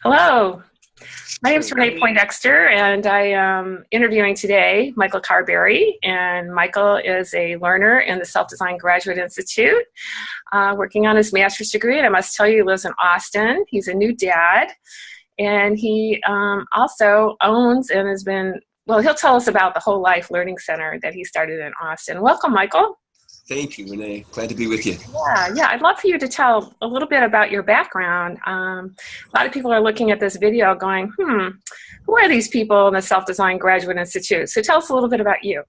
Hello, my name is Renee Poindexter, and I am interviewing today Michael Carberry. And Michael is a learner in the SelfDesign Graduate Institute, working on his master's degree. And I must tell you, he lives in Austin. He's a new dad, and he also owns and has been, well, he'll tell us about the Whole Life Learning Center that he started in Austin. Welcome, Michael. Thank you, Renee. Glad to be with you. Yeah. I'd love for you to tell a little bit about your background. A lot of people are looking at this video going, who are these people in the SelfDesign Graduate Institute? So tell us a little bit about you.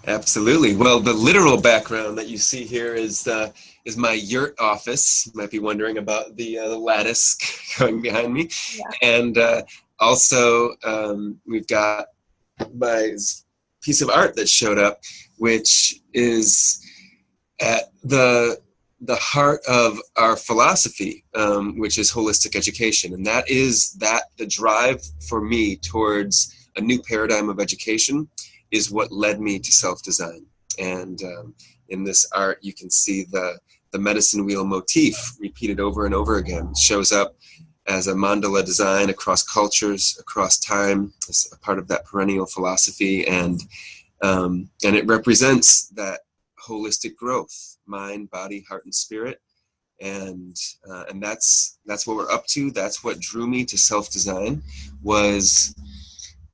Absolutely. Well, the literal background that you see here is my yurt office. You might be wondering about the lattice going behind me. Yeah. And also, we've got my piece of art that showed up, which is at the heart of our philosophy, which is holistic education. And that is the drive for me towards a new paradigm of education is what led me to self-design. And in this art, you can see the medicine wheel motif repeated over and over again. It shows up as a mandala design across cultures, across time, as a part of that perennial philosophy. And it represents that holistic growth, mind, body, heart, and spirit, and that's what we're up to. That's what drew me to self-design, was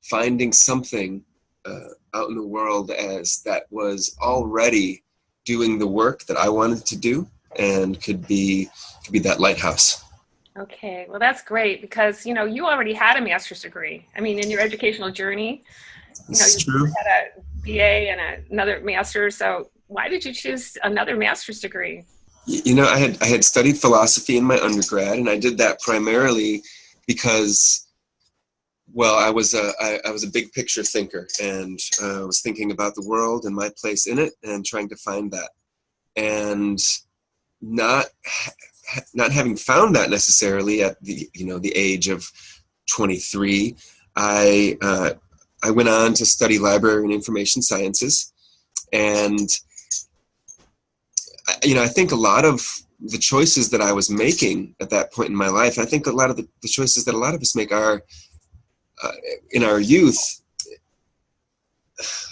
finding something out in the world as that was already doing the work that I wanted to do and could be that lighthouse. Okay, well that's great because you already had a master's degree. I mean, in your educational journey, It's you true. had a BA and another master's. So why did you choose another master's degree? I had studied philosophy in my undergrad, and I did that primarily because, well, I was a big picture thinker, and I was thinking about the world and my place in it, and trying to find that, and not having found that necessarily at the age of 23, I went on to study library and information sciences, and I think a lot of the choices that I was making at that point in my life, I think a lot of the choices that a lot of us make are in our youth.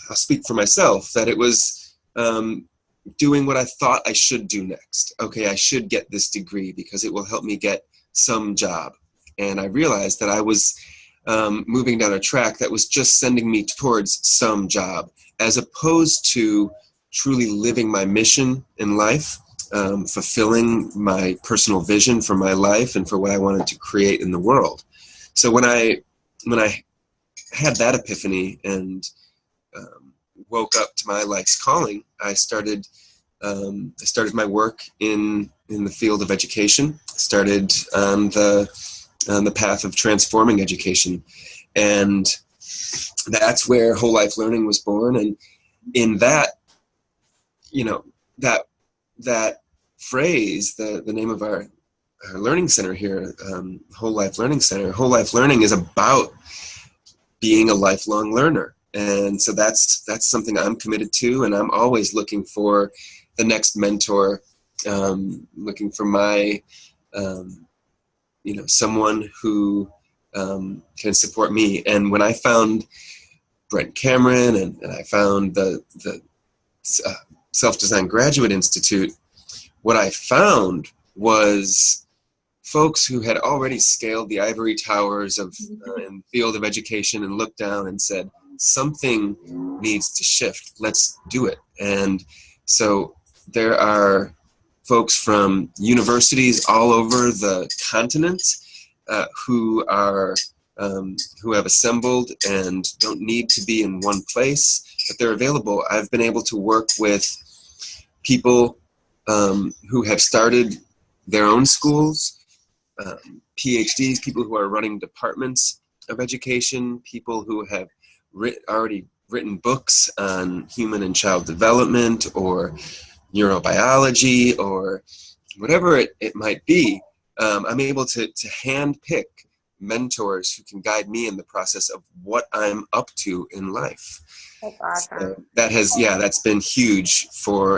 I'll speak for myself, that it was doing what I thought I should do next. Okay, I should get this degree because it will help me get some job. And I realized that I was moving down a track that was just sending me towards some job, as opposed to truly living my mission in life, fulfilling my personal vision for my life and for what I wanted to create in the world. So when I had that epiphany and woke up to my life's calling, I started my work in the field of education. Started on the path of transforming education, and that's where Whole Life Learning was born. And in that, that phrase, the name of our learning center here, Whole Life Learning Center. Whole Life Learning is about being a lifelong learner, and so that's something I'm committed to, and I'm always looking for the next mentor, looking for my someone who can support me. And when I found Brent Cameron and I found the SelfDesign Graduate Institute, what I found was folks who had already scaled the ivory towers of in the field of education and looked down and said, something needs to shift. Let's do it. And so there are folks from universities all over the continent who have assembled and don't need to be in one place, but they're available. I've been able to work with people who have started their own schools, PhDs, people who are running departments of education, people who have already written books on human and child development or neurobiology or whatever it might be. I'm able to hand pick mentors who can guide me in the process of what I'm up to in life. That's awesome. So that's been huge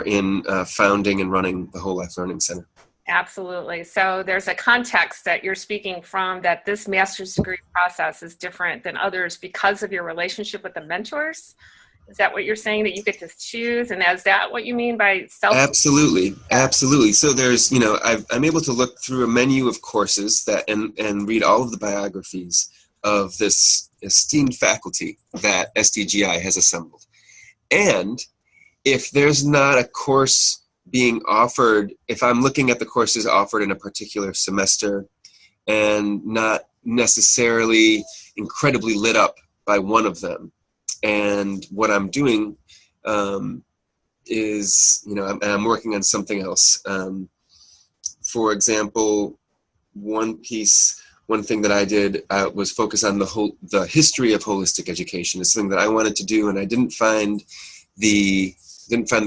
in founding and running the Whole Life Learning Center. Absolutely. So there's a context that you're speaking from, that this master's degree process is different than others because of your relationship with the mentors. Is that what you're saying, that you get to choose? And is that what you mean by self? Absolutely, Yeah. absolutely. So there's, I'm able to look through a menu of courses and read all of the biographies of this esteemed faculty that SDGI has assembled. And if there's not a course being offered, if I'm looking at the courses offered in a particular semester and not necessarily incredibly lit up by one of them, and what I'm doing is, I'm working on something else. For example, one thing that I did was focus on the history of holistic education. It's something that I wanted to do, and I didn't find the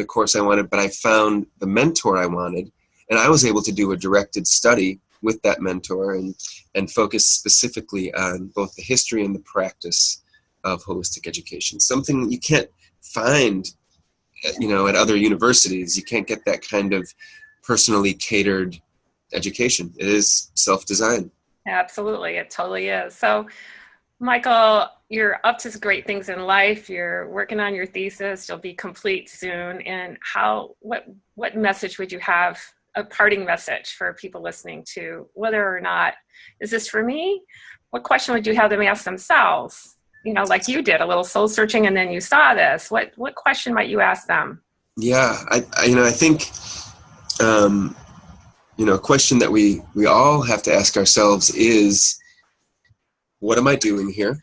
course I wanted, but I found the mentor I wanted, and I was able to do a directed study with that mentor and focus specifically on both the history and the practice of holistic education. Something you can't find, at other universities. You can't get that kind of personally catered education. It is self-designed. Absolutely, it totally is. So, Michael, you're up to great things in life. You're working on your thesis. You'll be complete soon. And what message would you have, a parting message for people listening to whether or not, is this for me? What question would you have them ask themselves? Like you did a little soul searching and then you saw this. What question might you ask them? Yeah, I think, a question that we all have to ask ourselves is, what am I doing here?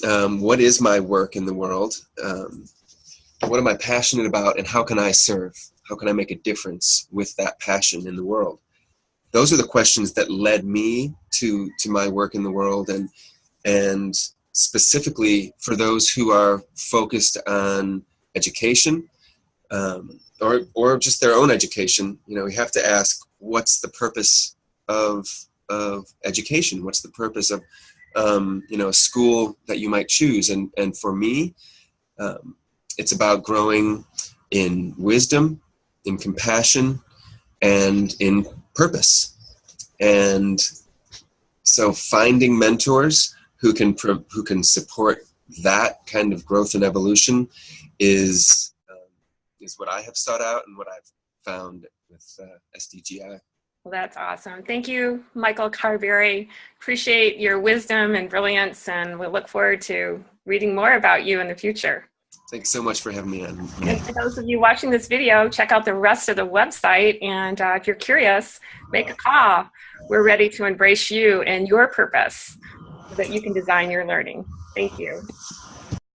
What is my work in the world? What am I passionate about, and how can I serve? How can I make a difference with that passion in the world? Those are the questions that led me to my work in the world, and specifically for those who are focused on education, or just their own education. We have to ask, what's the purpose of education? What's the purpose of a school that you might choose? And for me, it's about growing in wisdom, in compassion, and in purpose. And so finding mentors who can support that kind of growth and evolution is what I have sought out and what I've found with SDGI. Well, that's awesome. Thank you, Michael Carberry. Appreciate your wisdom and brilliance, and we'll look forward to reading more about you in the future. Thanks so much for having me on. And for those of you watching this video, check out the rest of the website, and if you're curious, make a call. We're ready to embrace you and your purpose so that you can design your learning. Thank you.